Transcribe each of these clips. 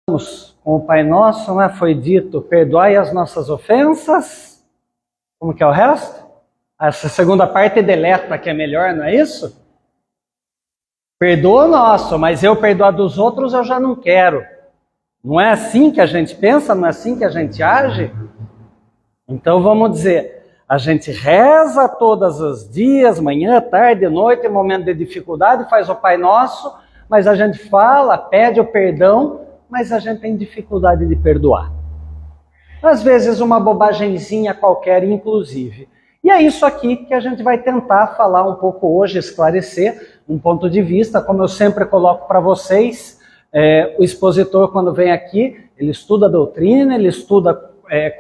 Com o Pai Nosso, né, foi dito, perdoai as nossas ofensas. Como que é o resto? Essa segunda parte deleta, que é melhor, não é isso? Perdoa o nosso, mas eu perdoar dos outros eu já não quero. Não é assim que a gente pensa? Não é assim que a gente age? Então vamos dizer, a gente reza todos os dias, manhã, tarde, noite, momento de dificuldade, faz o Pai Nosso, mas a gente fala, pede o perdão, mas a gente tem dificuldade de perdoar. Às vezes uma bobagemzinha qualquer, inclusive. E é isso aqui que a gente vai tentar falar um pouco hoje, esclarecer um ponto de vista, como eu sempre coloco para vocês, o expositor quando vem aqui, ele estuda a doutrina, ele estuda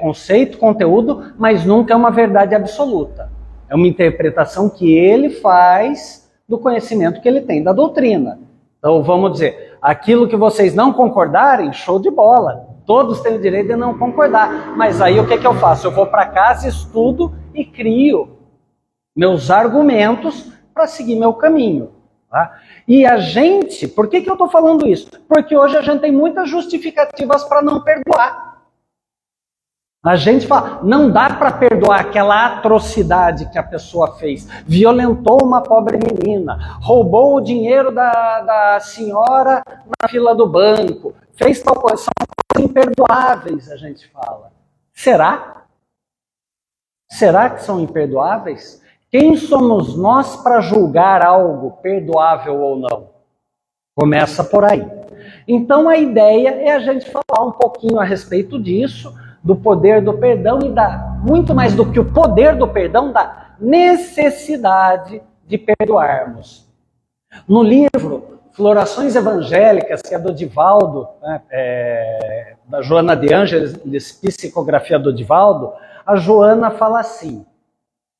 conceito, conteúdo, mas nunca é uma verdade absoluta. É uma interpretação que ele faz do conhecimento que ele tem da doutrina. Então vamos dizer, aquilo que vocês não concordarem, show de bola. Todos têm o direito de não concordar. Mas aí o que eu faço? Eu vou para casa, estudo e crio meus argumentos para seguir meu caminho. Tá? E a gente, por que eu estou falando isso? Porque hoje a gente tem muitas justificativas para não perdoar. A gente fala, não dá para perdoar aquela atrocidade que a pessoa fez. Violentou uma pobre menina, roubou o dinheiro da senhora na fila do banco, fez tal coisa. São coisas imperdoáveis, a gente fala. Será? Será que são imperdoáveis? Quem somos nós para julgar algo perdoável ou não? Começa por aí. Então a ideia é a gente falar um pouquinho a respeito disso, do poder do perdão e muito mais do que o poder do perdão, da necessidade de perdoarmos. No livro Florações Evangélicas, que é do Divaldo, da Joana de Ângeles, Psicografia do Divaldo, a Joana fala assim: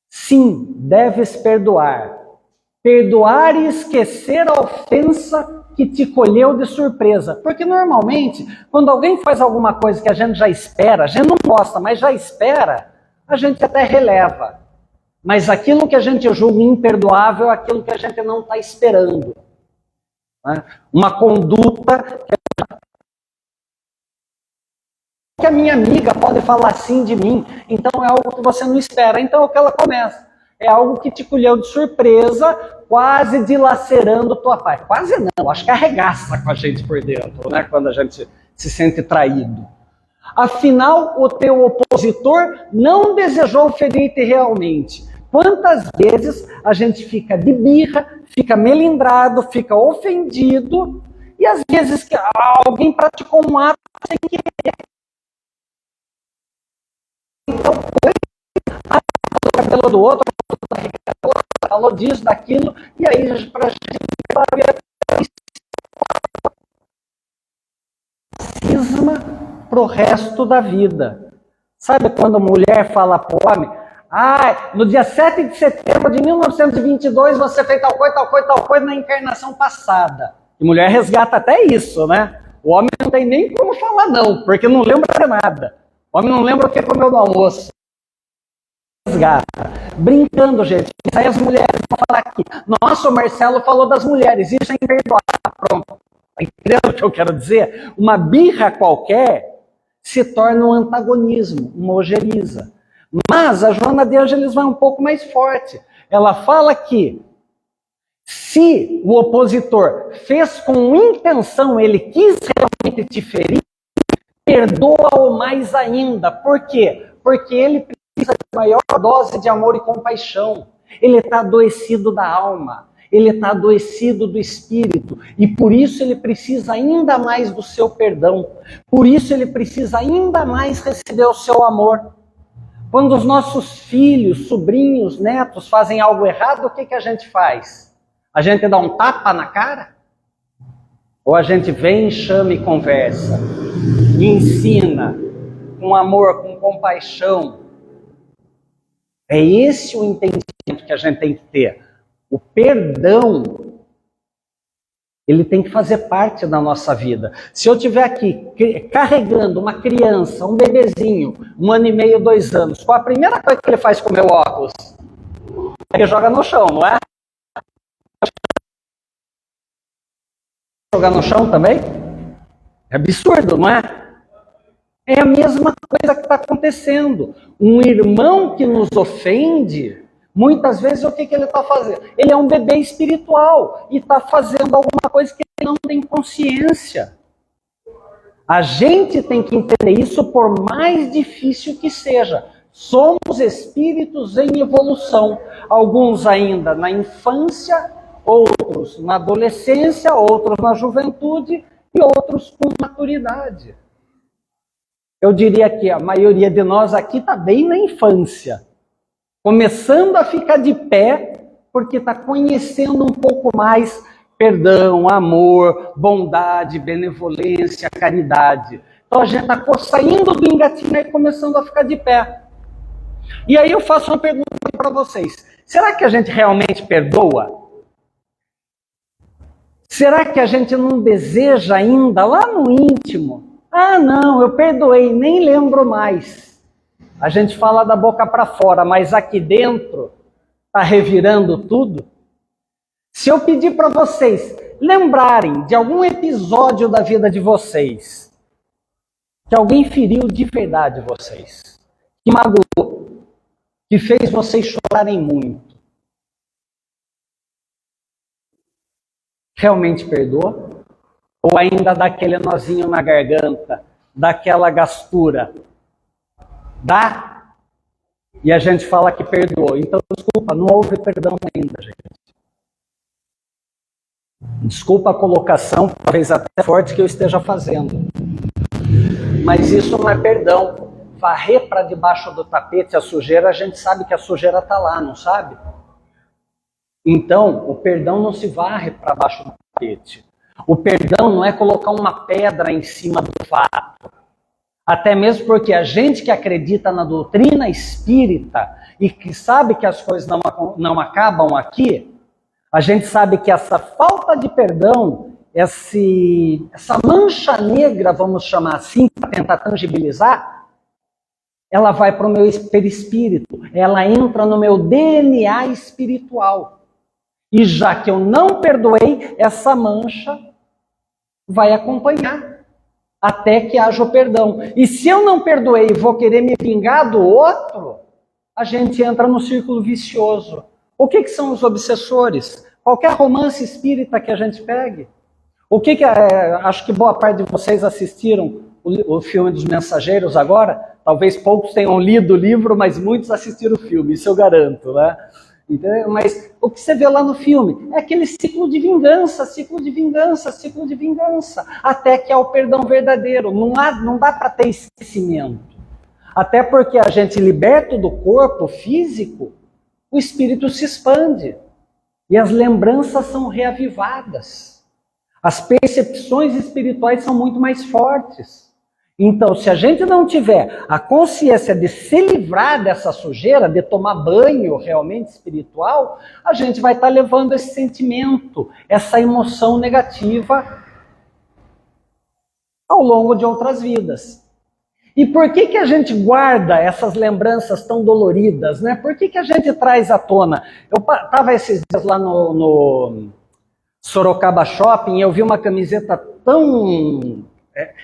sim, deves perdoar. Perdoar e esquecer a ofensa que te colheu de surpresa. Porque normalmente, quando alguém faz alguma coisa que a gente já espera, a gente não gosta, mas já espera, a gente até releva. Mas aquilo que a gente julga imperdoável é aquilo que a gente não está esperando. Né? Uma conduta que a minha amiga pode falar assim de mim, então é algo que você não espera. Então é o que ela começa. É algo que te colheu de surpresa, quase dilacerando tua paz. Quase não, acho que arregaça com a gente por dentro, né? Quando a gente se sente traído. Afinal, o teu opositor não desejou ferir-te realmente. Quantas vezes a gente fica de birra, fica melindrado, fica ofendido, e às vezes que alguém praticou um ato sem querer. Então, o cabelo do outro, falou disso, daquilo, e aí para a gente cisma pro resto da vida. Sabe quando a mulher fala pro homem, no dia 7 de setembro de 1922 você fez tal coisa na encarnação passada. E mulher resgata até isso, né? O homem não tem nem como falar não, porque não lembra de nada. O homem não lembra o que comeu no almoço. Resgata. Brincando, gente. Isso aí as mulheres vão falar aqui. Nossa, o Marcelo falou das mulheres. Isso é imperdoável. Pronto. Entendeu o que eu quero dizer? Uma birra qualquer se torna um antagonismo, uma ojeriza. Mas a Joana de Ângeles vai um pouco mais forte. Ela fala que se o opositor fez com intenção, ele quis realmente te ferir, perdoa-o mais ainda. Por quê? Porque ele precisa de maior dose de amor e compaixão. Ele está adoecido da alma. Ele está adoecido do espírito. E por isso ele precisa ainda mais do seu perdão. Por isso ele precisa ainda mais receber o seu amor. Quando os nossos filhos, sobrinhos, netos fazem algo errado, o que a gente faz? A gente dá um tapa na cara? Ou a gente vem, chama e conversa? E ensina com amor, com compaixão? É esse o entendimento que a gente tem que ter. O perdão, ele tem que fazer parte da nossa vida. Se eu estiver aqui carregando uma criança, um bebezinho, 1 ano e meio, 2 anos, qual a primeira coisa que ele faz com o meu óculos? Ele joga no chão, não é? Jogar no chão também? É absurdo, não é? É a mesma coisa que está acontecendo. Um irmão que nos ofende, muitas vezes o que ele está fazendo? Ele é um bebê espiritual e está fazendo alguma coisa que ele não tem consciência. A gente tem que entender isso, por mais difícil que seja. Somos espíritos em evolução. Alguns ainda na infância, outros na adolescência, outros na juventude e outros com maturidade. Eu diria que a maioria de nós aqui está bem na infância, começando a ficar de pé, porque está conhecendo um pouco mais perdão, amor, bondade, benevolência, caridade. Então a gente está saindo do engatinho e começando a ficar de pé. E aí eu faço uma pergunta para vocês. Será que a gente realmente perdoa? Será que a gente não deseja ainda, lá no íntimo, ah, não, eu perdoei, nem lembro mais. A gente fala da boca para fora, mas aqui dentro está revirando tudo. Se eu pedir para vocês lembrarem de algum episódio da vida de vocês, que alguém feriu de verdade vocês, que magoou, que fez vocês chorarem muito, realmente perdoa? Ou ainda dá aquele nozinho na garganta, dá aquela gastura? Dá? E a gente fala que perdoou. Então, desculpa, não houve perdão ainda, gente. Desculpa a colocação, talvez até forte que eu esteja fazendo. Mas isso não é perdão. Varrer para debaixo do tapete a sujeira, a gente sabe que a sujeira está lá, não sabe? Então, o perdão não se varre para baixo do tapete. O perdão não é colocar uma pedra em cima do fato. Até mesmo porque a gente que acredita na doutrina espírita e que sabe que as coisas não acabam aqui, a gente sabe que essa falta de perdão, essa mancha negra, vamos chamar assim, para tentar tangibilizar, ela vai para o meu perispírito, ela entra no meu DNA espiritual. E já que eu não perdoei, essa mancha vai acompanhar até que haja o perdão. E se eu não perdoei e vou querer me vingar do outro, a gente entra no círculo vicioso. O que são os obsessores? Qualquer romance espírita que a gente pegue. Acho que boa parte de vocês assistiram o filme dos Mensageiros agora. Talvez poucos tenham lido o livro, mas muitos assistiram o filme, isso eu garanto, né? Então, mas o que você vê lá no filme é aquele ciclo de vingança, ciclo de vingança, ciclo de vingança, até que há o perdão verdadeiro. Não dá para ter esquecimento. Até porque a gente liberta do corpo físico, o espírito se expande. E as lembranças são reavivadas. As percepções espirituais são muito mais fortes. Então, se a gente não tiver a consciência de se livrar dessa sujeira, de tomar banho realmente espiritual, a gente vai estar levando esse sentimento, essa emoção negativa ao longo de outras vidas. E por que a gente guarda essas lembranças tão doloridas, né? Por que a gente traz à tona? Eu estava esses dias lá no Sorocaba Shopping e eu vi uma camiseta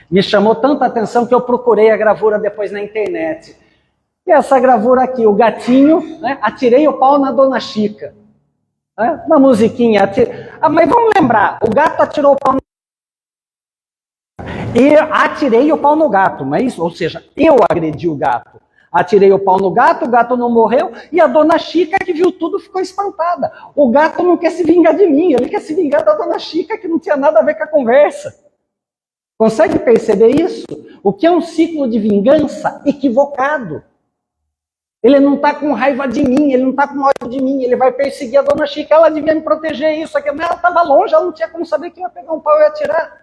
me chamou tanta atenção que eu procurei a gravura depois na internet. E essa gravura aqui, o gatinho, né? Atirei o pau na Dona Chica. Né? Uma musiquinha. Mas vamos lembrar, o gato atirou o pau e atirei o pau no gato, não é isso? Ou seja, eu agredi o gato. Atirei o pau no gato, o gato não morreu, e a Dona Chica, que viu tudo, ficou espantada. O gato não quer se vingar de mim, ele quer se vingar da Dona Chica, que não tinha nada a ver com a conversa. Consegue perceber isso? O que é um ciclo de vingança equivocado. Ele não está com raiva de mim, ele não está com ódio de mim, ele vai perseguir a Dona Chica, ela devia me proteger, isso aqui, mas ela estava longe, ela não tinha como saber que ia pegar um pau e atirar.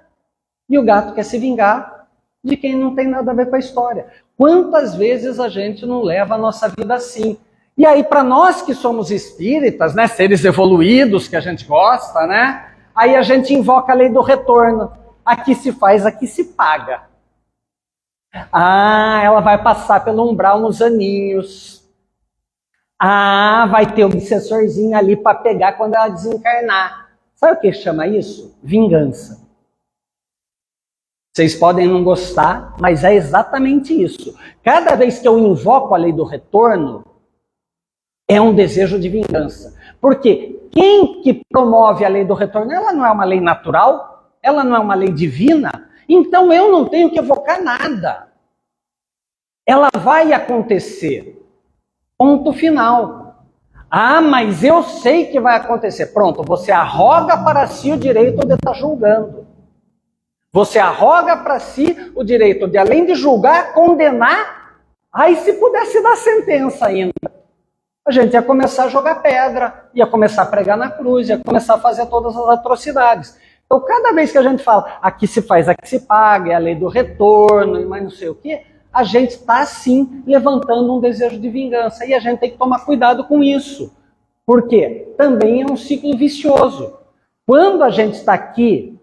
E o gato quer se vingar de quem não tem nada a ver com a história. Quantas vezes a gente não leva a nossa vida assim? E aí, para nós que somos espíritas, né, seres evoluídos, que a gente gosta, né, aí a gente invoca a lei do retorno. Aqui se faz, aqui se paga. Ah, ela vai passar pelo umbral nos aninhos. Ah, vai ter o obsessorzinho ali para pegar quando ela desencarnar. Sabe o que chama isso? Vingança. Vocês podem não gostar, mas é exatamente isso. Cada vez que eu invoco a lei do retorno, é um desejo de vingança. Porque quem que promove a lei do retorno? Ela não é uma lei natural, ela não é uma lei divina, então eu não tenho que evocar nada. Ela vai acontecer. Ponto final. Ah, mas eu sei que vai acontecer. Pronto, você arroga para si o direito de estar julgando. Você arroga para si o direito de, além de julgar, condenar. Aí se pudesse dar sentença ainda, a gente ia começar a jogar pedra, ia começar a pregar na cruz, ia começar a fazer todas as atrocidades. Então, cada vez que a gente fala, aqui se faz, aqui se paga, é a lei do retorno, e mais não sei o quê, a gente está, sim, levantando um desejo de vingança. E a gente tem que tomar cuidado com isso. Por quê? Também é um ciclo vicioso. Quando a gente está aqui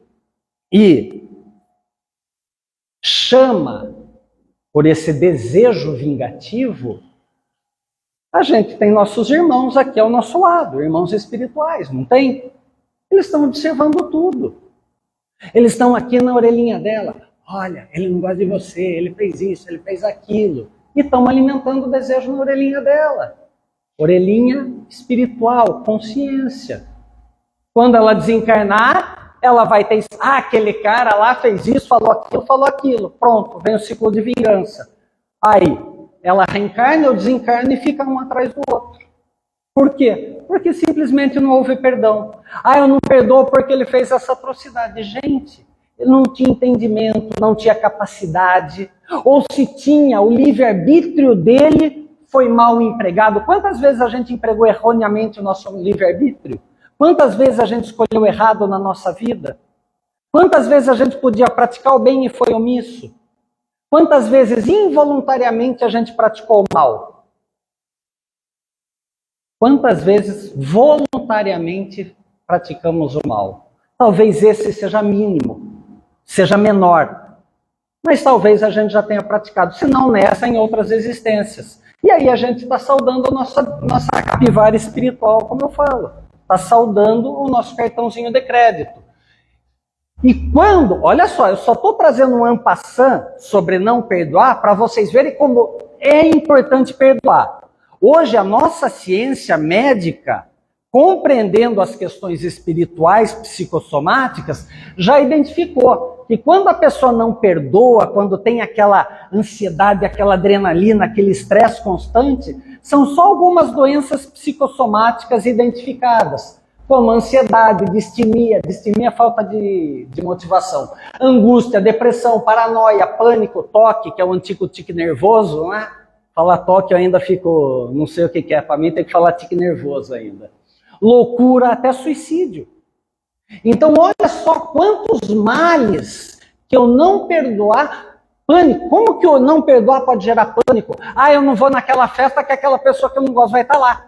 e chama por esse desejo vingativo, a gente tem nossos irmãos aqui ao nosso lado, irmãos espirituais, não tem? Eles estão observando tudo. Eles estão aqui na orelhinha dela. Olha, ele não gosta de você, ele fez isso, ele fez aquilo. E estão alimentando o desejo na orelhinha dela. Orelhinha espiritual, consciência. Quando ela desencarnar, ela vai ter... Ah, aquele cara lá fez isso, falou aquilo. Pronto, vem o ciclo de vingança. Aí, ela reencarna ou desencarna e fica um atrás do outro. Por quê? Porque simplesmente não houve perdão. Ah, eu não perdoo porque ele fez essa atrocidade. Gente, ele não tinha entendimento, não tinha capacidade. Ou se tinha, o livre-arbítrio dele foi mal empregado. Quantas vezes a gente empregou erroneamente o nosso livre-arbítrio? Quantas vezes a gente escolheu errado na nossa vida? Quantas vezes a gente podia praticar o bem e foi omisso? Quantas vezes involuntariamente a gente praticou o mal? Quantas vezes voluntariamente praticamos o mal? Talvez esse seja mínimo, seja menor. Mas talvez a gente já tenha praticado, se não nessa, em outras existências. E aí a gente está saudando a nossa capivara espiritual, como eu falo. Está saudando o nosso cartãozinho de crédito. E quando, olha só, eu só estou trazendo um en passant sobre não perdoar para vocês verem como é importante perdoar. Hoje a nossa ciência médica, compreendendo as questões espirituais, psicossomáticas, já identificou que quando a pessoa não perdoa, quando tem aquela ansiedade, aquela adrenalina, aquele estresse constante, são só algumas doenças psicossomáticas identificadas, como ansiedade, distimia é falta de motivação, angústia, depressão, paranoia, pânico, toque, que é o antigo tique nervoso, né? Falar toque eu ainda fico, não sei o que é, para mim tem que falar tique nervoso ainda. Loucura, até suicídio. Então olha só quantos males que eu não perdoar, pânico. Como que eu não perdoar pode gerar pânico? Ah, eu não vou naquela festa que aquela pessoa que eu não gosto vai estar lá.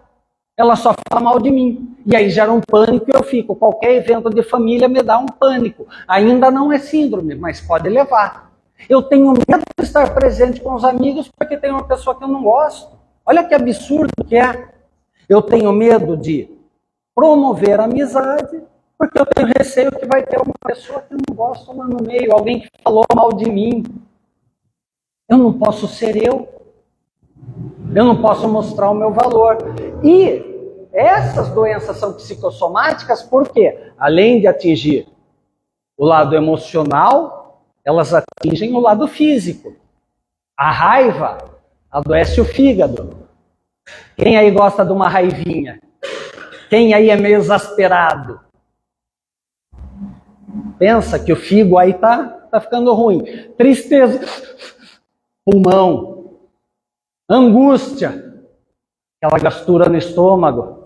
Ela só fala mal de mim. E aí gera um pânico e eu fico. Qualquer evento de família me dá um pânico. Ainda não é síndrome, mas pode levar. Eu tenho medo de estar presente com os amigos porque tem uma pessoa que eu não gosto. Olha que absurdo que é. Eu tenho medo de promover a amizade porque eu tenho receio que vai ter uma pessoa que eu não gosto lá no meio, alguém que falou mal de mim. Eu não posso ser eu. Eu não posso mostrar o meu valor. E essas doenças são psicossomáticas porque, além de atingir o lado emocional, elas atingem o lado físico. A raiva adoece o fígado. Quem aí gosta de uma raivinha? Quem aí é meio exasperado? Pensa que o fígado aí tá ficando ruim. Tristeza, pulmão, angústia, aquela gastura no estômago.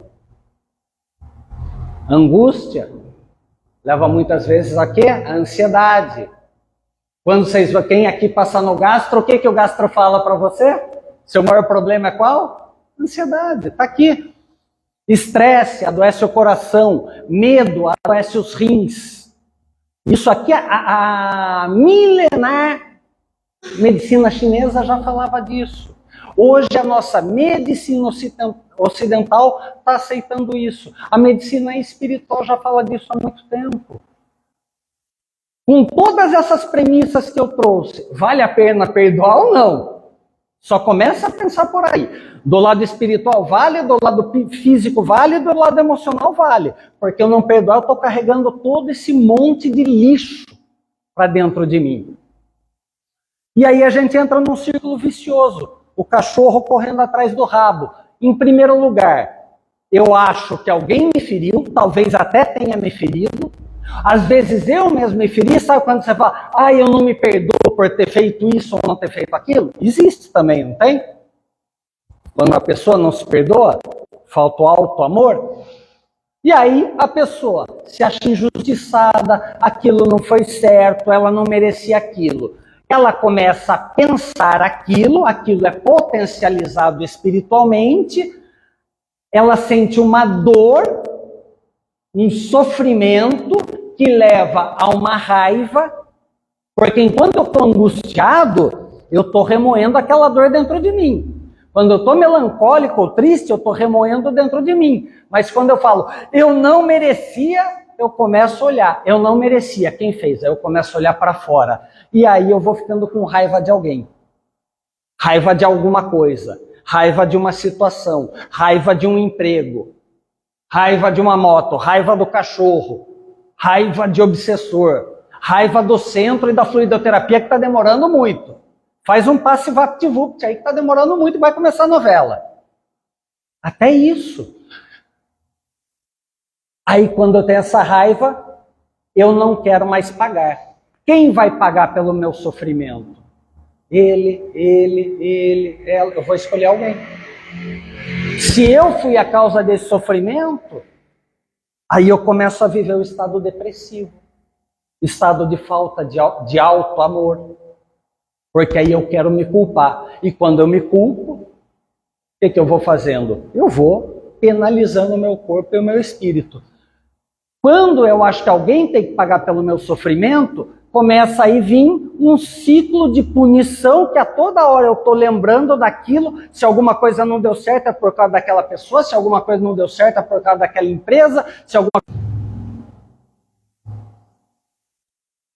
Angústia leva muitas vezes a quê? A ansiedade. Quando vocês veem quem aqui passa no gastro, o que o gastro fala para você? Seu maior problema é qual? Ansiedade, está aqui. Estresse adoece o coração, medo adoece os rins. Isso aqui, a milenar medicina chinesa já falava disso. Hoje a nossa medicina ocidental está aceitando isso. A medicina espiritual já fala disso há muito tempo. Com todas essas premissas que eu trouxe, vale a pena perdoar ou não? Só começa a pensar por aí. Do lado espiritual vale, do lado físico vale, do lado emocional vale. Porque eu não perdoar, eu estou carregando todo esse monte de lixo para dentro de mim. E aí a gente entra num círculo vicioso. O cachorro correndo atrás do rabo. Em primeiro lugar, eu acho que alguém me feriu, talvez até tenha me ferido. Às vezes eu mesmo me feri, sabe quando você fala, eu não me perdoo por ter feito isso ou não ter feito aquilo? Existe também, não tem? Quando a pessoa não se perdoa, falta o auto-amor. E aí a pessoa se acha injustiçada, aquilo não foi certo, ela não merecia aquilo. Ela começa a pensar aquilo é potencializado espiritualmente, ela sente uma dor, um sofrimento que leva a uma raiva, porque enquanto eu estou angustiado, eu estou remoendo aquela dor dentro de mim. Quando eu estou melancólico ou triste, eu estou remoendo dentro de mim. Mas quando eu falo, eu não merecia, eu começo a olhar. Eu não merecia, quem fez? Aí eu começo a olhar para fora. E aí eu vou ficando com raiva de alguém. Raiva de alguma coisa. Raiva de uma situação. Raiva de um emprego. Raiva de uma moto. Raiva do cachorro. Raiva de obsessor. Raiva do centro e da fluidoterapia que está demorando muito. Faz um passe-vapt-vupt aí que está demorando muito e vai começar a novela. Até isso. Aí quando eu tenho essa raiva, eu não quero mais pagar. Quem vai pagar pelo meu sofrimento? Ele, ela. Eu vou escolher alguém. Se eu fui a causa desse sofrimento, aí eu começo a viver o estado depressivo. Estado de falta de auto-amor. Porque aí eu quero me culpar. E quando eu me culpo, o que eu vou fazendo? Eu vou penalizando o meu corpo e o meu espírito. Quando eu acho que alguém tem que pagar pelo meu sofrimento, começa aí vir um ciclo de punição que a toda hora eu estou lembrando daquilo. Se alguma coisa não deu certo é por causa daquela pessoa, se alguma coisa não deu certo é por causa daquela empresa, se alguma...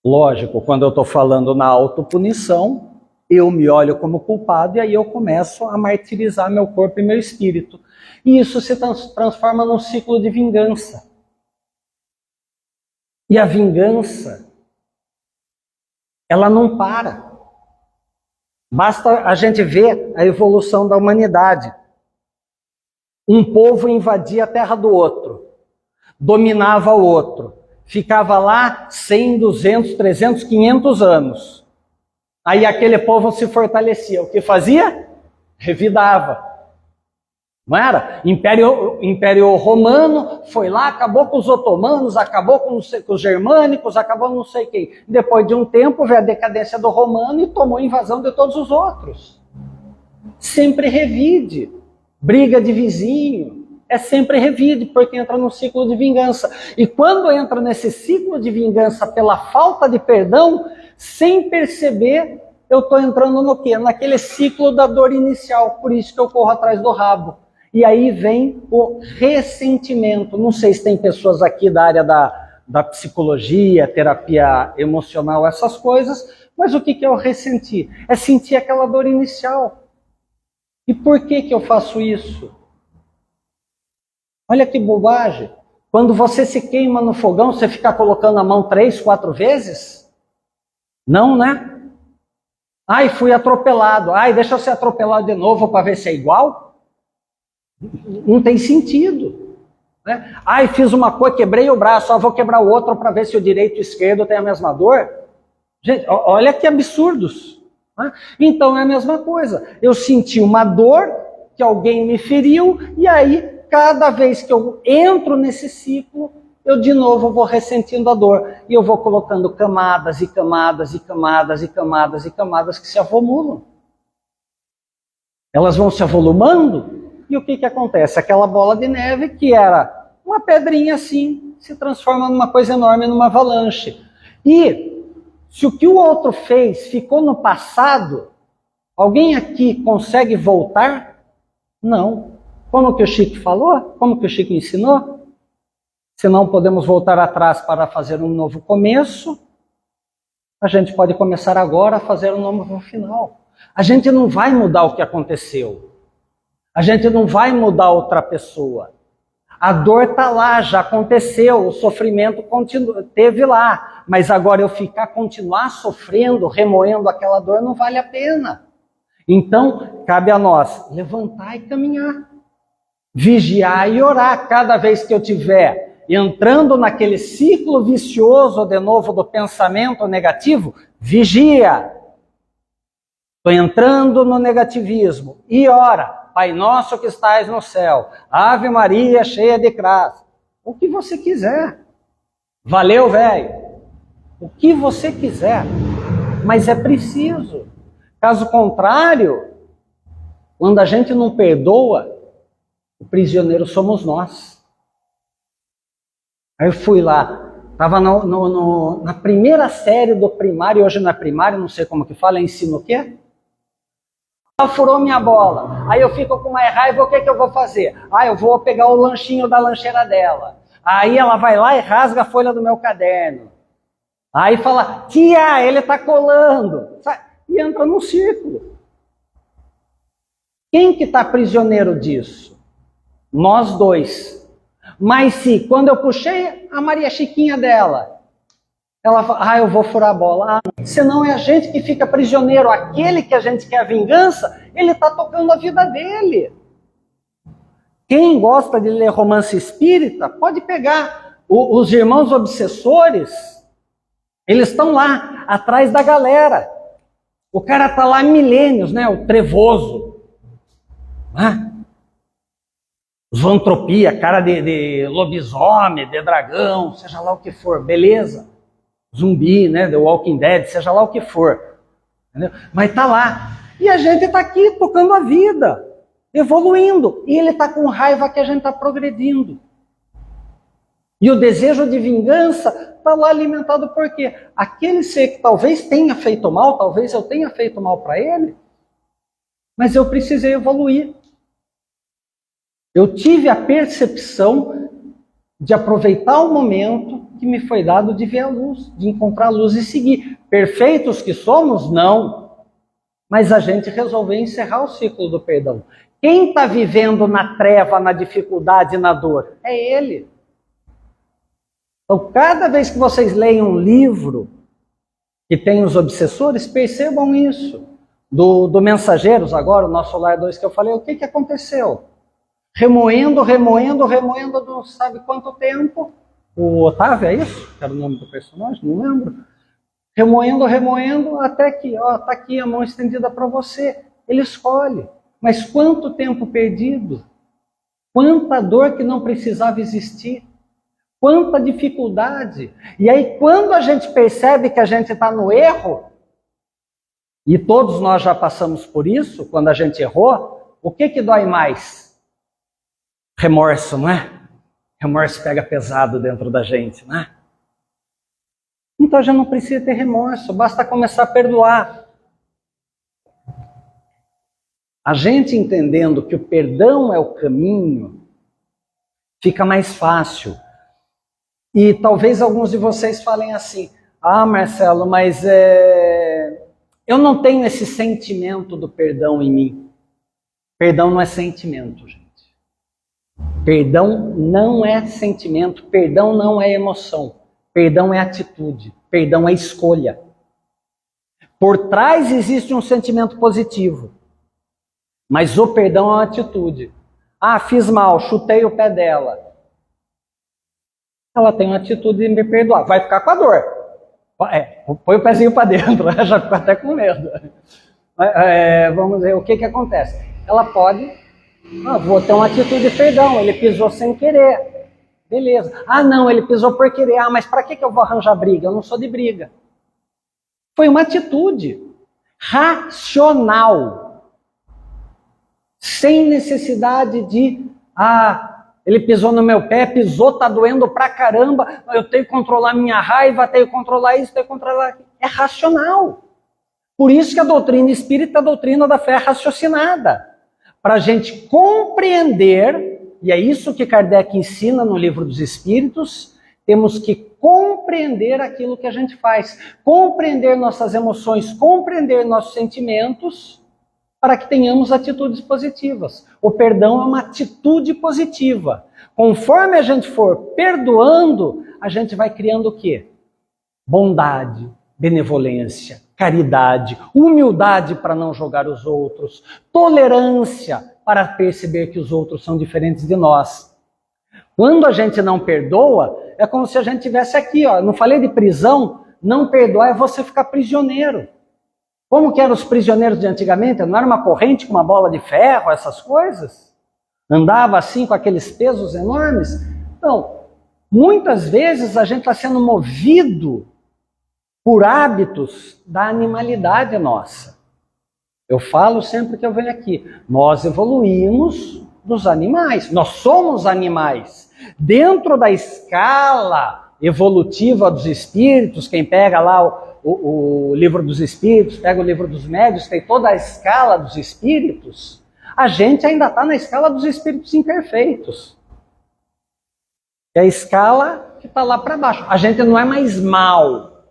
Lógico, quando eu estou falando na autopunição, eu me olho como culpado e aí eu começo a martirizar meu corpo e meu espírito. E isso se transforma num ciclo de vingança. E a vingança, ela não para. Basta a gente ver a evolução da humanidade. Um povo invadia a terra do outro, dominava o outro, ficava lá 100, 200, 300, 500 anos. Aí aquele povo se fortalecia. O que fazia? Revidava. Não era? Império Romano foi lá, acabou com os otomanos, acabou com os germânicos, acabou não sei quem. Depois de um tempo veio a decadência do romano e tomou a invasão de todos os outros. Sempre revide. Briga de vizinho. É sempre revide, porque entra num ciclo de vingança. E quando entra nesse ciclo de vingança pela falta de perdão, sem perceber, eu estou entrando no quê? Naquele ciclo da dor inicial. Por isso que eu corro atrás do rabo. E aí vem o ressentimento. Não sei se tem pessoas aqui da área da psicologia, terapia emocional, essas coisas, mas o que é o ressentir? É sentir aquela dor inicial. E por que eu faço isso? Olha que bobagem. Quando você se queima no fogão, você fica colocando a mão 3, 4 vezes? Não, né? Ai, fui atropelado. Ai, deixa eu ser atropelado de novo para ver se é igual. Não tem sentido. Né? Ai, fiz uma coisa, quebrei o braço, vou quebrar o outro para ver se o direito e o esquerdo tem a mesma dor. Gente, olha que absurdos. Né? Então é a mesma coisa. Eu senti uma dor, que alguém me feriu, e aí, cada vez que eu entro nesse ciclo, eu de novo vou ressentindo a dor. E eu vou colocando camadas e camadas e camadas e camadas e camadas que se avolulam. Elas vão se avolumando. E o que acontece? Aquela bola de neve, que era uma pedrinha assim, se transforma numa coisa enorme, numa avalanche. E se o que o outro fez ficou no passado, alguém aqui consegue voltar? Não. Como que o Chico falou? Como que o Chico ensinou? Se não podemos voltar atrás para fazer um novo começo, A gente pode começar agora a fazer um novo final. A gente não vai mudar o que aconteceu. A gente não vai mudar outra pessoa. A dor está lá, já aconteceu, o sofrimento teve lá. Mas agora eu continuar sofrendo, remoendo aquela dor, não vale a pena. Então, cabe a nós levantar e caminhar. Vigiar e orar. Cada vez que eu tiver entrando naquele ciclo vicioso de novo do pensamento negativo, vigia. Estou entrando no negativismo e ora. Pai nosso que estais no céu, Ave Maria cheia de graça. O que você quiser. Valeu, velho. O que você quiser. Mas é preciso. Caso contrário, quando a gente não perdoa, o prisioneiro somos nós. Aí eu fui lá, estava na primeira série do primário, hoje não é primário, não sei como que fala, ensino o quê? Ela furou minha bola. Aí eu fico com mais raiva, o que eu vou fazer? Eu vou pegar o lanchinho da lancheira dela. Aí ela vai lá e rasga a folha do meu caderno. Aí fala, tia, ele está colando. E entra num círculo. Quem que está prisioneiro disso? Nós dois. Mas se, quando eu puxei a Maria Chiquinha dela, ela fala, eu vou furar a bola. Senão é a gente que fica prisioneiro. Aquele que a gente quer a vingança, ele está tocando a vida dele. Quem gosta de ler romance espírita, pode pegar os irmãos obsessores. Eles estão lá, atrás da galera. O cara está lá há milênios, né? O trevoso. Zoantropia, cara de lobisomem, de dragão, seja lá o que for, beleza. Zumbi, né? The Walking Dead, seja lá o que for. Entendeu? Mas está lá. E a gente está aqui tocando a vida, evoluindo. E ele está com raiva que a gente está progredindo. E o desejo de vingança está lá alimentado por quê? Aquele ser que talvez tenha feito mal, talvez eu tenha feito mal para ele, mas eu precisei evoluir. Eu tive a percepção de aproveitar o momento que me foi dado de ver a luz, de encontrar a luz e seguir. Perfeitos que somos? Não. Mas a gente resolveu encerrar o ciclo do perdão. Quem está vivendo na treva, na dificuldade, na dor? É ele. Então, cada vez que vocês leem um livro que tem os obsessores, percebam isso. Do Mensageiros, agora, o Nosso Lar 2 que eu falei, o que aconteceu? Remoendo, não sabe quanto tempo. O Otávio, é isso? Era o nome do personagem? Não lembro. Remoendo, até que, está aqui a mão estendida para você. Ele escolhe. Mas quanto tempo perdido? Quanta dor que não precisava existir? Quanta dificuldade! E aí, quando a gente percebe que a gente está no erro, e todos nós já passamos por isso, quando a gente errou, o que dói mais? Remorso, não é? Remorso pega pesado dentro da gente, não é? Então já não precisa ter remorso, basta começar a perdoar. A gente entendendo que o perdão é o caminho, fica mais fácil. E talvez alguns de vocês falem assim, Marcelo, mas eu não tenho esse sentimento do perdão em mim. Perdão não é sentimento, gente. Perdão não é sentimento, perdão não é emoção. Perdão é atitude, perdão é escolha. Por trás existe um sentimento positivo, mas o perdão é uma atitude. Fiz mal, chutei o pé dela. Ela tem uma atitude de me perdoar. Vai ficar com a dor. Põe o pezinho para dentro, já ficou até com medo. Vamos ver o que acontece. Ela pode, vou ter uma atitude de perdão, ele pisou sem querer. Beleza. Não, ele pisou por querer. Mas para que eu vou arranjar briga? Eu não sou de briga. Foi uma atitude racional. Sem necessidade de, ele pisou no meu pé, pisou, tá doendo pra caramba, eu tenho que controlar minha raiva, tenho que controlar isso, tenho que controlar aquilo. É racional. Por isso que a doutrina espírita é a doutrina da fé raciocinada. Para a gente compreender, e é isso que Kardec ensina no Livro dos Espíritos, temos que compreender aquilo que a gente faz, compreender nossas emoções, compreender nossos sentimentos, para que tenhamos atitudes positivas. O perdão é uma atitude positiva. Conforme a gente for perdoando, a gente vai criando o quê? Bondade, benevolência, caridade, humildade para não julgar os outros, tolerância para perceber que os outros são diferentes de nós. Quando a gente não perdoa, é como se a gente tivesse aqui, ó, não falei de prisão, não perdoar é você ficar prisioneiro. Como que eram os prisioneiros de antigamente? Não era uma corrente com uma bola de ferro, essas coisas? Andava assim com aqueles pesos enormes? Então, muitas vezes a gente está sendo movido por hábitos da animalidade nossa. Eu falo sempre que eu venho aqui, nós evoluímos dos animais, nós somos animais. Dentro da escala evolutiva dos espíritos, quem pega lá o livro dos espíritos, pega o livro dos médiuns, tem toda a escala dos espíritos, a gente ainda está na escala dos espíritos imperfeitos. É a escala que está lá para baixo. A gente não é mais mal,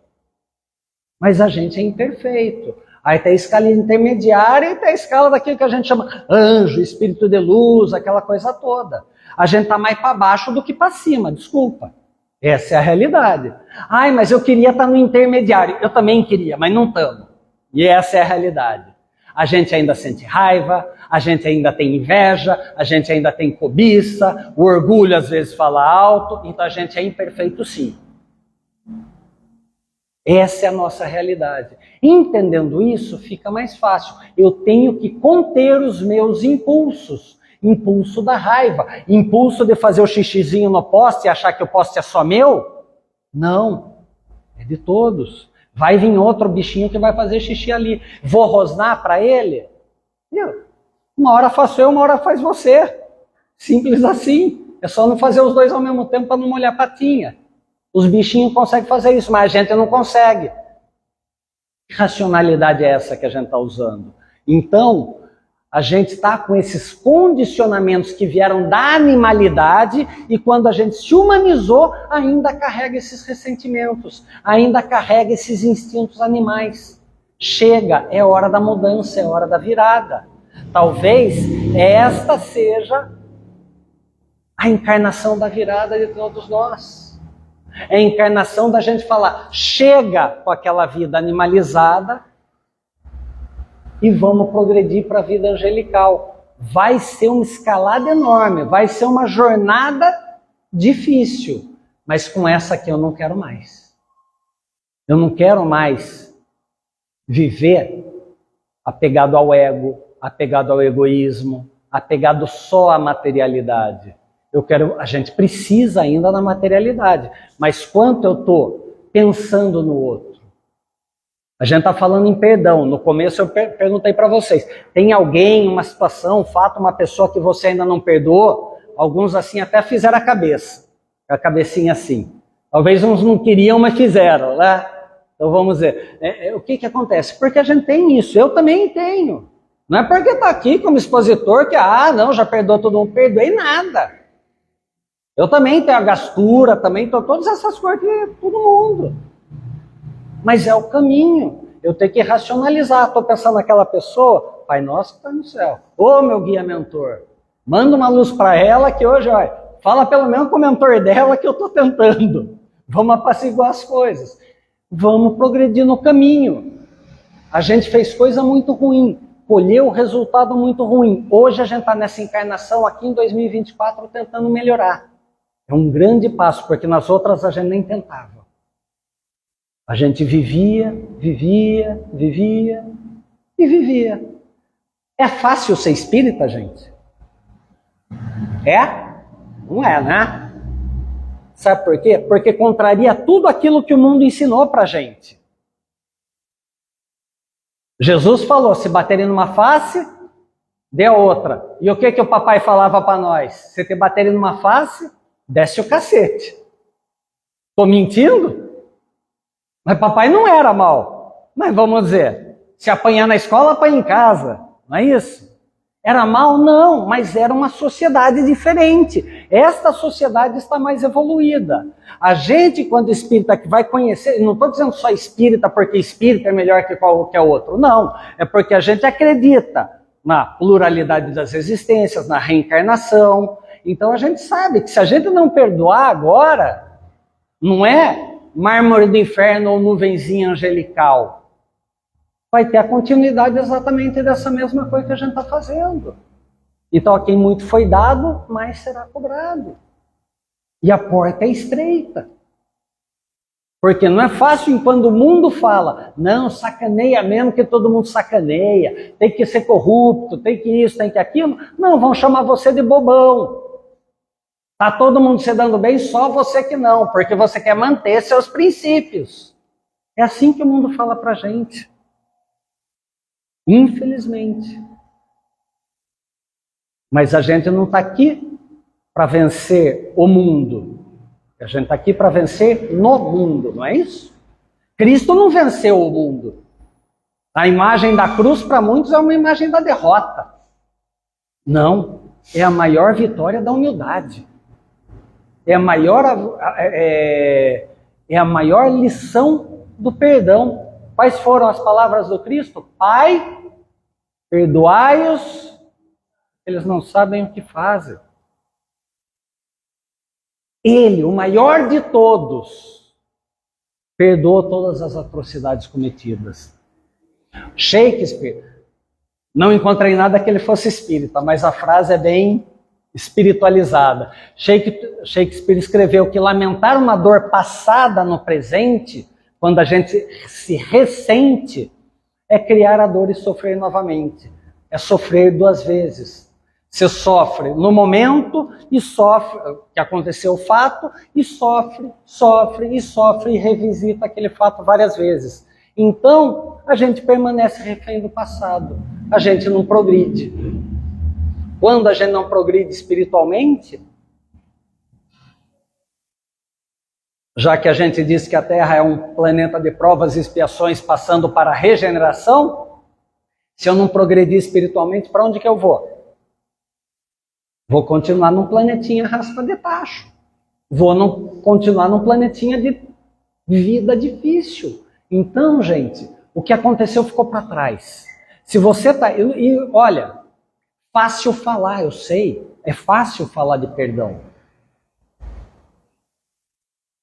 mas a gente é imperfeito. Aí tem a escala intermediária e tem a escala daquilo que a gente chama anjo, espírito de luz, aquela coisa toda. A gente está mais para baixo do que para cima, desculpa. Essa é a realidade. Ai, mas eu queria estar no intermediário. Eu também queria, mas não estamos. E essa é a realidade. A gente ainda sente raiva, a gente ainda tem inveja, a gente ainda tem cobiça, o orgulho às vezes fala alto, então a gente é imperfeito sim. Essa é a nossa realidade. Entendendo isso, fica mais fácil. Eu tenho que conter os meus impulsos. Impulso da raiva, impulso de fazer o xixizinho no poste e achar que o poste é só meu? Não, é de todos. Vai vir outro bichinho que vai fazer xixi ali. Vou rosnar para ele? Uma hora faço eu, uma hora faz você. Simples assim. É só não fazer os dois ao mesmo tempo para não molhar a patinha. Os bichinhos conseguem fazer isso, mas a gente não consegue. Que racionalidade é essa que a gente está usando? Então, a gente está com esses condicionamentos que vieram da animalidade e quando a gente se humanizou, ainda carrega esses ressentimentos, ainda carrega esses instintos animais. Chega, é hora da mudança, é hora da virada. Talvez esta seja a encarnação da virada de todos nós. É a encarnação da gente falar, chega com aquela vida animalizada, e vamos progredir para a vida angelical. Vai ser uma escalada enorme, vai ser uma jornada difícil, mas com essa aqui eu não quero mais. Eu não quero mais viver apegado ao ego, apegado ao egoísmo, apegado só à materialidade. A gente precisa ainda da materialidade, mas quanto eu estou pensando no outro? A gente está falando em perdão. No começo eu perguntei para vocês, tem alguém, uma situação, um fato, uma pessoa que você ainda não perdoou? Alguns assim até fizeram a cabecinha assim. Talvez uns não queriam, mas fizeram, né? Então vamos ver. O que acontece? Porque a gente tem isso, eu também tenho. Não é porque está aqui como expositor que, não, já perdoou todo mundo, perdoei nada. Eu também tenho a gastura, também tenho todas essas coisas que todo mundo. Mas é o caminho, eu tenho que racionalizar. Estou pensando naquela pessoa, Pai Nosso que está no céu. Ô meu guia mentor, manda uma luz para ela que hoje, olha, fala pelo menos com o mentor dela que eu estou tentando. Vamos apaciguar as coisas. Vamos progredir no caminho. A gente fez coisa muito ruim, colheu resultado muito ruim. Hoje a gente está nessa encarnação aqui em 2024 tentando melhorar. É um grande passo, porque nas outras a gente nem tentava. A gente vivia e vivia. É fácil ser espírita, gente? É? Não é, né? Sabe por quê? Porque contraria tudo aquilo que o mundo ensinou pra gente. Jesus falou, se baterem numa face, dê a outra. E o que o papai falava para nós? Se te baterem numa face, desce o cacete. Tô mentindo? Mas papai não era mal. Mas vamos dizer, se apanhar na escola, apanha em casa. Não é isso? Era mal? Não, mas era uma sociedade diferente. Esta sociedade está mais evoluída. A gente, quando espírita, que vai conhecer, não estou dizendo só espírita porque espírita é melhor que qualquer outro, não. É porque a gente acredita na pluralidade das existências, na reencarnação. Então a gente sabe que se a gente não perdoar agora, não é mármore do inferno ou nuvenzinha angelical. Vai ter a continuidade exatamente dessa mesma coisa que a gente está fazendo. Então a quem muito foi dado, mais será cobrado. E a porta é estreita. Porque não é fácil quando o mundo fala, não, sacaneia mesmo que todo mundo sacaneia, tem que ser corrupto, tem que isso, tem que aquilo. Não, vão chamar você de bobão. Tá todo mundo se dando bem, só você que não, porque você quer manter seus princípios. É assim que o mundo fala pra gente. Infelizmente. Mas a gente não está aqui para vencer o mundo. A gente está aqui para vencer no mundo, não é isso? Cristo não venceu o mundo. A imagem da cruz para muitos é uma imagem da derrota. Não, é a maior vitória da humildade. É a maior lição do perdão. Quais foram as palavras do Cristo? Pai, perdoai-os, eles não sabem o que fazem. Ele, o maior de todos, perdoou todas as atrocidades cometidas. Shakespeare, não encontrei nada que ele fosse espírita, mas a frase é bem espiritualizada. Shakespeare escreveu que lamentar uma dor passada no presente, quando a gente se ressente, é criar a dor e sofrer novamente. É sofrer duas vezes. Você sofre no momento e sofre, que aconteceu o fato, e sofre e revisita aquele fato várias vezes. Então, a gente permanece refém do passado. A gente não progride. Quando a gente não progride espiritualmente, já que a gente diz que a Terra é um planeta de provas e expiações passando para a regeneração, se eu não progredir espiritualmente, para onde que eu vou? Vou continuar num planetinha raspa de tacho. Continuar num planetinha de vida difícil. Então, gente, o que aconteceu ficou para trás. Se você está... olha, fácil falar, eu sei. É fácil falar de perdão.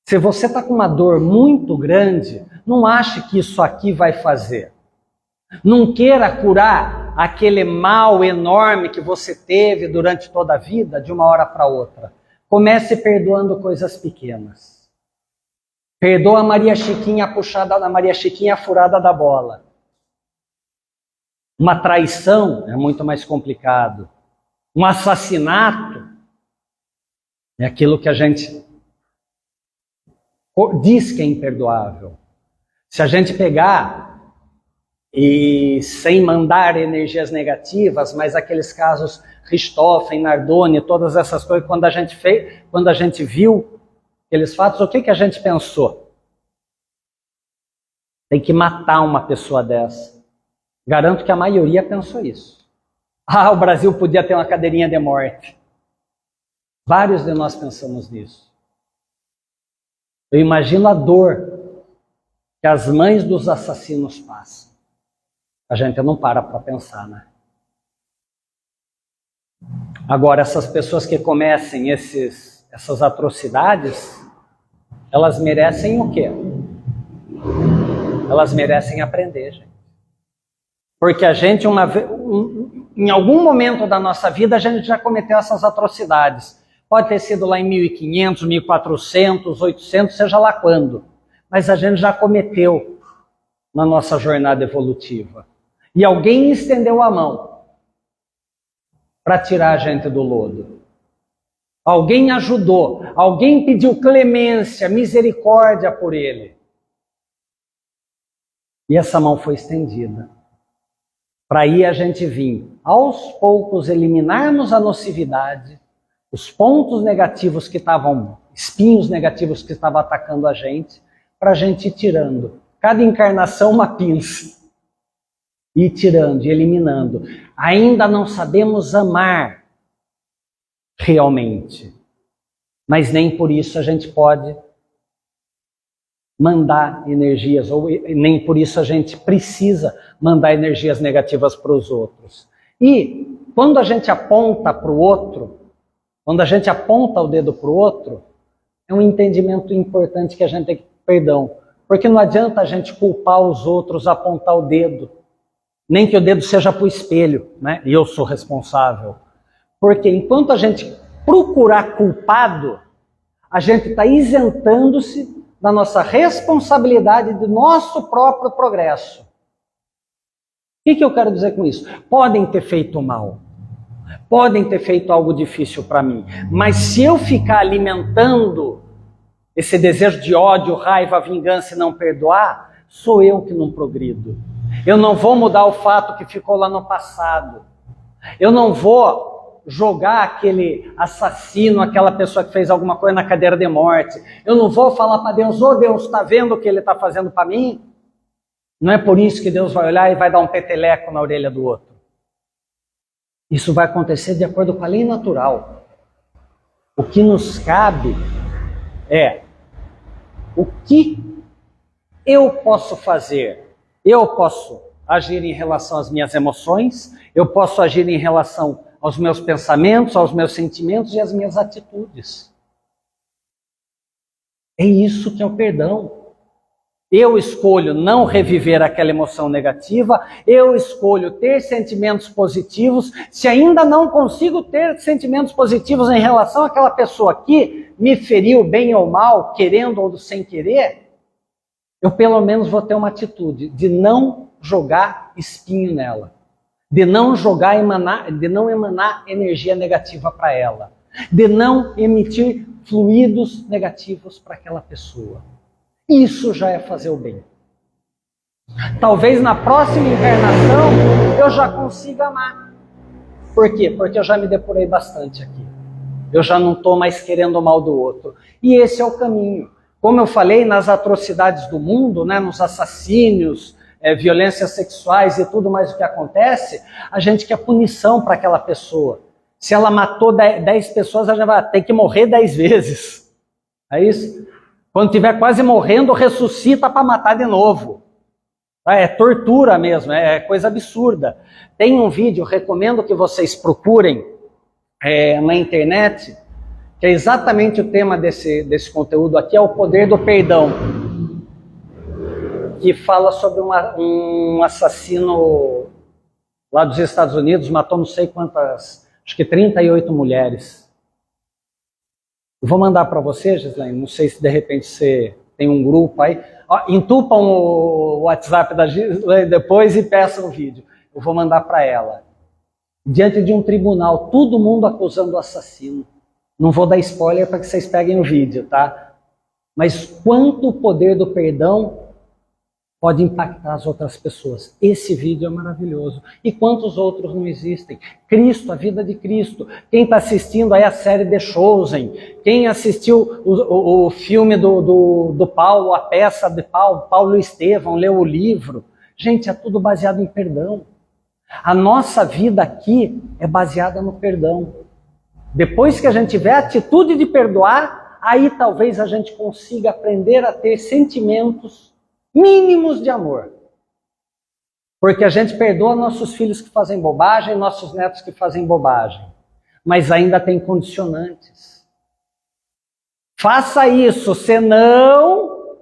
Se você está com uma dor muito grande, não ache que isso aqui vai fazer. Não queira curar aquele mal enorme que você teve durante toda a vida, de uma hora para outra. Comece perdoando coisas pequenas. Perdoa a Maria Chiquinha, a puxada da Maria Chiquinha, a furada da bola. Uma traição é muito mais complicado. Um assassinato é aquilo que a gente diz que é imperdoável. Se a gente pegar e sem mandar energias negativas, mas aqueles casos Richthofen, Nardoni, todas essas coisas, quando a gente viu aqueles fatos, o que a gente pensou? Tem que matar uma pessoa dessa. Garanto que a maioria pensou isso. Ah, o Brasil podia ter uma cadeirinha de morte. Vários de nós pensamos nisso. Eu imagino a dor que as mães dos assassinos passam. A gente não para pensar, né? Agora, essas pessoas que cometem essas atrocidades, elas merecem o quê? Elas merecem aprender, gente. Porque a gente, em algum momento da nossa vida, a gente já cometeu essas atrocidades. Pode ter sido lá em 1500, 1400, 800, seja lá quando. Mas a gente já cometeu na nossa jornada evolutiva. E alguém estendeu a mão para tirar a gente do lodo. Alguém ajudou, alguém pediu clemência, misericórdia por ele. E essa mão foi estendida. Para aí a gente vir, aos poucos, eliminarmos a nocividade, os pontos negativos que estavam, espinhos negativos que estavam atacando a gente, para a gente ir tirando. Cada encarnação uma pinça. Ir tirando e eliminando. Ainda não sabemos amar realmente. Mas nem por isso a gente pode mandar energias, ou nem por isso a gente precisa mandar energias negativas para os outros. E quando a gente aponta para o outro, quando a gente aponta o dedo para o outro, é um entendimento importante que a gente tem que perdão. Porque não adianta a gente culpar os outros, apontar o dedo. Nem que o dedo seja para o espelho, né? E eu sou responsável. Porque enquanto a gente procurar culpado, a gente está isentando-se da nossa responsabilidade do nosso próprio progresso. O que eu quero dizer com isso? Podem ter feito mal. Podem ter feito algo difícil para mim. Mas se eu ficar alimentando esse desejo de ódio, raiva, vingança e não perdoar, sou eu que não progrido. Eu não vou mudar o fato que ficou lá no passado. Eu não vou jogar aquele assassino, aquela pessoa que fez alguma coisa na cadeira de morte. Eu não vou falar para Deus, ô Deus, está vendo o que ele está fazendo para mim? Não é por isso que Deus vai olhar e vai dar um peteleco na orelha do outro. Isso vai acontecer de acordo com a lei natural. O que nos cabe é o que eu posso fazer. Eu posso agir em relação às minhas emoções, eu posso agir em relação aos meus pensamentos, aos meus sentimentos e às minhas atitudes. É isso que é o perdão. Eu escolho não reviver aquela emoção negativa, eu escolho ter sentimentos positivos. Se ainda não consigo ter sentimentos positivos em relação àquela pessoa que me feriu bem ou mal, querendo ou sem querer, eu pelo menos vou ter uma atitude de não jogar espinho nela, de não emanar energia negativa para ela, de não emitir fluidos negativos para aquela pessoa. Isso já é fazer o bem. Talvez na próxima encarnação eu já consiga amar. Por quê? Porque eu já me depurei bastante aqui. Eu já não estou mais querendo o mal do outro. E esse é o caminho. Como eu falei, nas atrocidades do mundo, né, nos assassínios, violências sexuais e tudo mais o que acontece, a gente quer punição para aquela pessoa. Se ela matou 10 pessoas, ela já vai ter que morrer 10 vezes. É isso? Quando estiver quase morrendo, ressuscita para matar de novo. É tortura mesmo, é coisa absurda. Tem um vídeo, recomendo que vocês procurem na internet, que é exatamente o tema desse conteúdo aqui, é o poder do perdão. Que fala sobre um assassino lá dos Estados Unidos, matou não sei quantas, acho que 38 mulheres. Eu vou mandar para você, Gislaine, não sei se de repente você tem um grupo aí. Entupam o WhatsApp da Gislaine depois e peçam o vídeo. Eu vou mandar para ela. Diante de um tribunal, todo mundo acusando o assassino. Não vou dar spoiler para que vocês peguem o vídeo, tá? Mas quanto o poder do perdão pode impactar as outras pessoas. Esse vídeo é maravilhoso. E quantos outros não existem? Cristo, a vida de Cristo. Quem está assistindo aí a série The Chosen, quem assistiu o filme do Paulo, a peça de Paulo Estevão, leu o livro. Gente, é tudo baseado em perdão. A nossa vida aqui é baseada no perdão. Depois que a gente tiver a atitude de perdoar, aí talvez a gente consiga aprender a ter sentimentos mínimos de amor. Porque a gente perdoa nossos filhos que fazem bobagem, nossos netos que fazem bobagem. Mas ainda tem condicionantes. Faça isso, senão...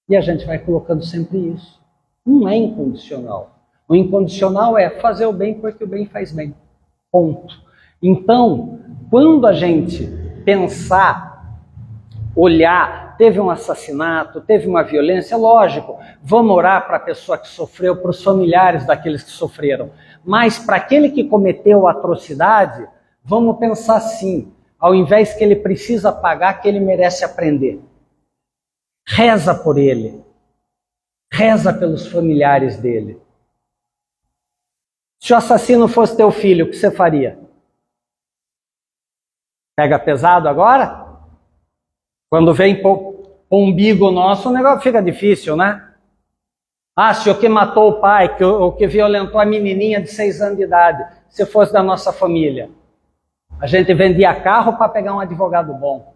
E a gente vai colocando sempre isso. Não é incondicional. O incondicional é fazer o bem porque o bem faz bem. Ponto. Então, quando a gente pensar, olhar, teve um assassinato, teve uma violência, lógico, vamos orar para a pessoa que sofreu, para os familiares daqueles que sofreram. Mas para aquele que cometeu a atrocidade, vamos pensar assim, ao invés que ele precisa pagar, que ele merece aprender. Reza por ele. Reza pelos familiares dele. Se o assassino fosse teu filho, o que você faria? Pega pesado agora? Quando vem umbigo nosso, o negócio fica difícil, né? Ah, se o que matou o pai, o que violentou a menininha de 6 anos de idade, se fosse da nossa família. A gente vendia carro para pegar um advogado bom.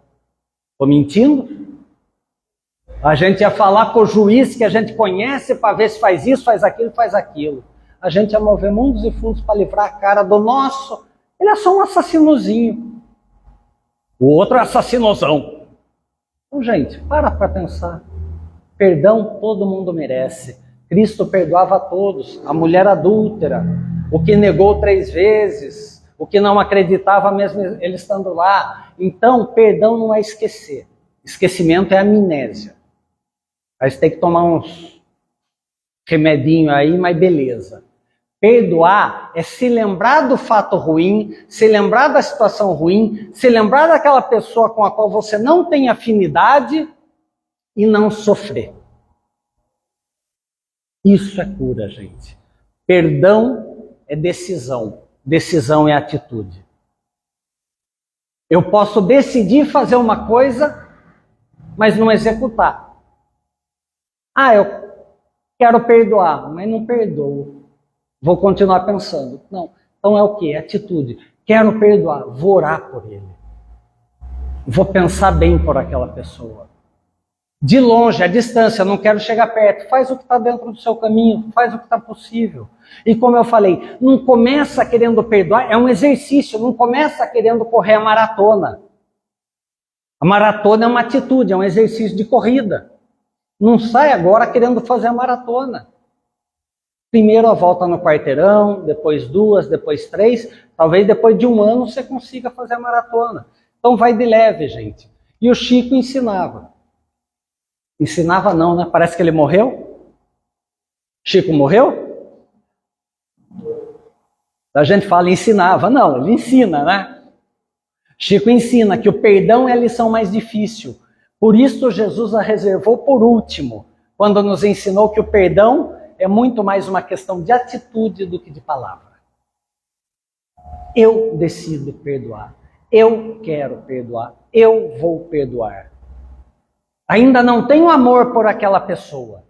Estou mentindo? A gente ia falar com o juiz que a gente conhece para ver se faz isso, faz aquilo, faz aquilo. A gente ia mover mundos e fundos para livrar a cara do nosso. Ele é só um assassinozinho. O outro é assassinosão. Então, gente, para pensar. Perdão todo mundo merece. Cristo perdoava a todos. A mulher adúltera, o que negou 3 vezes, o que não acreditava mesmo ele estando lá. Então, perdão não é esquecer. Esquecimento é amnésia. Aí você tem que tomar uns remedinhos aí, mas beleza. Perdoar é se lembrar do fato ruim, se lembrar da situação ruim, se lembrar daquela pessoa com a qual você não tem afinidade e não sofrer. Isso é cura, gente. Perdão é decisão. Decisão é atitude. Eu posso decidir fazer uma coisa, mas não executar. Eu quero perdoar, mas não perdoo. Vou continuar pensando. Não. Então é o quê? É atitude. Quero perdoar, vou orar por ele. Vou pensar bem por aquela pessoa. De longe, à distância, não quero chegar perto. Faz o que está dentro do seu caminho, faz o que está possível. E como eu falei, não começa querendo perdoar, é um exercício, não começa querendo correr a maratona. A maratona é uma atitude, é um exercício de corrida. Não sai agora querendo fazer a maratona. Primeiro a volta no quarteirão, depois 2, depois 3, talvez depois de 1 ano você consiga fazer a maratona. Então vai de leve, gente. E o Chico ensinava. Ensinava não, né? Parece que ele morreu. Chico morreu? A gente fala ensinava. Não, ele ensina, né? Chico ensina que o perdão é a lição mais difícil. Por isso Jesus a reservou por último, quando nos ensinou que o perdão é muito mais uma questão de atitude do que de palavra. Eu decido perdoar. Eu quero perdoar. Eu vou perdoar. Ainda não tenho amor por aquela pessoa,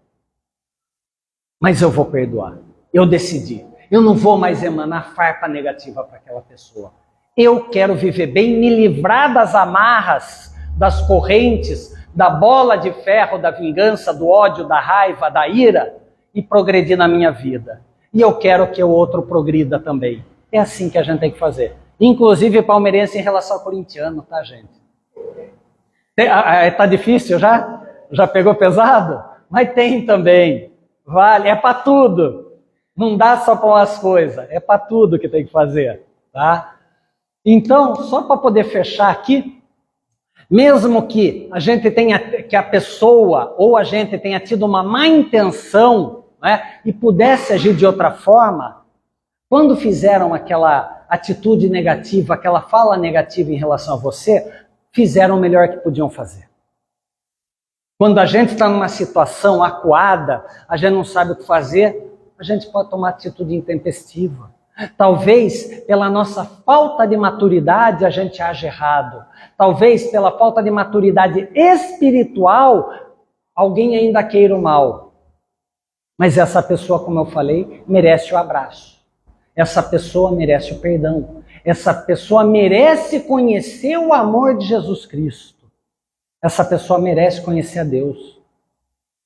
mas eu vou perdoar. Eu decidi. Eu não vou mais emanar farpa negativa para aquela pessoa. Eu quero viver bem, me livrar das amarras, das correntes, da bola de ferro, da vingança, do ódio, da raiva, da ira e progredir na minha vida. E eu quero que o outro progrida também. É assim que a gente tem que fazer. Inclusive palmeirense em relação ao corintiano, tá, gente? Tá difícil já? Já pegou pesado? Mas tem também. Vale, é para tudo. Não dá só para umas coisas, é para tudo que tem que fazer, tá? Então, só para poder fechar aqui, mesmo que a gente tenha, que a pessoa ou a gente tenha tido uma má intenção, né, e pudesse agir de outra forma, quando fizeram aquela atitude negativa, aquela fala negativa em relação a você, fizeram o melhor que podiam fazer. Quando a gente está numa situação acuada, a gente não sabe o que fazer, a gente pode tomar atitude intempestiva. Talvez pela nossa falta de maturidade a gente age errado. Talvez pela falta de maturidade espiritual alguém ainda queira o mal. Mas essa pessoa, como eu falei, merece o abraço. Essa pessoa merece o perdão. Essa pessoa merece conhecer o amor de Jesus Cristo. Essa pessoa merece conhecer a Deus.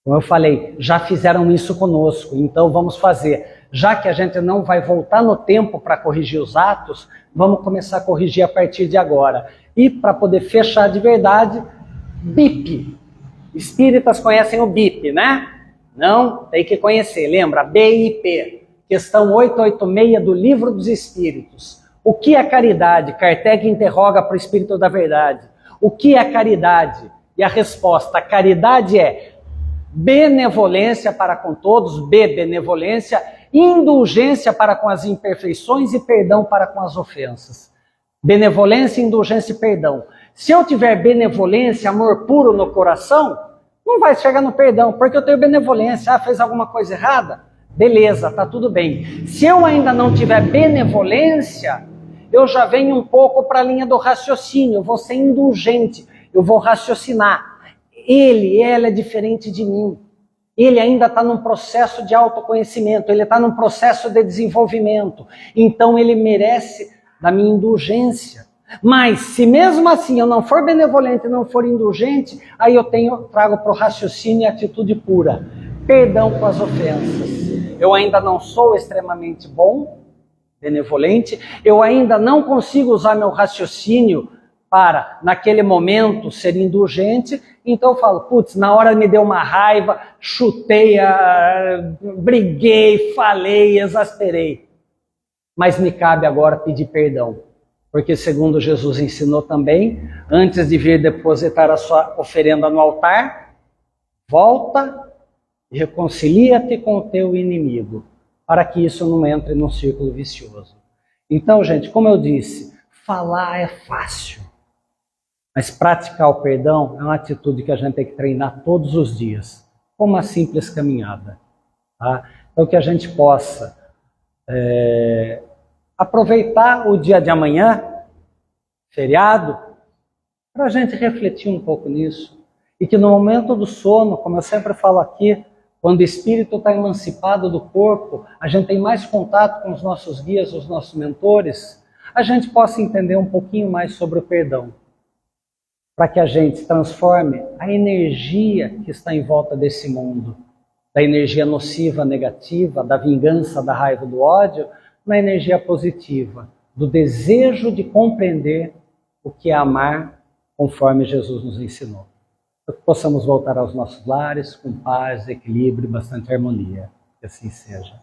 Como eu falei, já fizeram isso conosco, então vamos fazer. Já que a gente não vai voltar no tempo para corrigir os atos, vamos começar a corrigir a partir de agora. E para poder fechar de verdade, BIP. Espíritas conhecem o BIP, né? Não? Tem que conhecer. Lembra? BIP. Questão 886 do Livro dos Espíritos. O que é caridade? Kardec interroga para o Espírito da Verdade. O que é caridade? E a resposta, a caridade é benevolência para com todos, benevolência, indulgência para com as imperfeições e perdão para com as ofensas. Benevolência, indulgência e perdão. Se eu tiver benevolência, amor puro no coração, não vai chegar no perdão, porque eu tenho benevolência. Fez alguma coisa errada? Beleza, tá tudo bem. Se eu ainda não tiver benevolência, eu já venho um pouco para a linha do raciocínio, eu vou ser indulgente, eu vou raciocinar. Ela é diferente de mim. Ele ainda está num processo de autoconhecimento, ele está num processo de desenvolvimento. Então ele merece da minha indulgência. Mas se mesmo assim eu não for benevolente, não for indulgente, aí eu trago para o raciocínio a atitude pura. Perdão com as ofensas. Eu ainda não sou extremamente bom, benevolente, eu ainda não consigo usar meu raciocínio para, naquele momento, ser indulgente, então eu falo, putz, na hora me deu uma raiva, chutei, briguei, falei, exasperei. Mas me cabe agora pedir perdão, porque segundo Jesus ensinou também, antes de vir depositar a sua oferenda no altar, volta e reconcilia-te com o teu inimigo, para que isso não entre num círculo vicioso. Então, gente, como eu disse, falar é fácil, mas praticar o perdão é uma atitude que a gente tem que treinar todos os dias, como uma simples caminhada. Tá? Então, que a gente possa aproveitar o dia de amanhã, feriado, para a gente refletir um pouco nisso. E que no momento do sono, como eu sempre falo aqui, quando o espírito está emancipado do corpo, a gente tem mais contato com os nossos guias, os nossos mentores, a gente possa entender um pouquinho mais sobre o perdão. Para que a gente transforme a energia que está em volta desse mundo, da energia nociva, negativa, da vingança, da raiva, do ódio, na energia positiva, do desejo de compreender o que é amar conforme Jesus nos ensinou. Para que possamos voltar aos nossos lares com paz, equilíbrio e bastante harmonia. Que assim seja.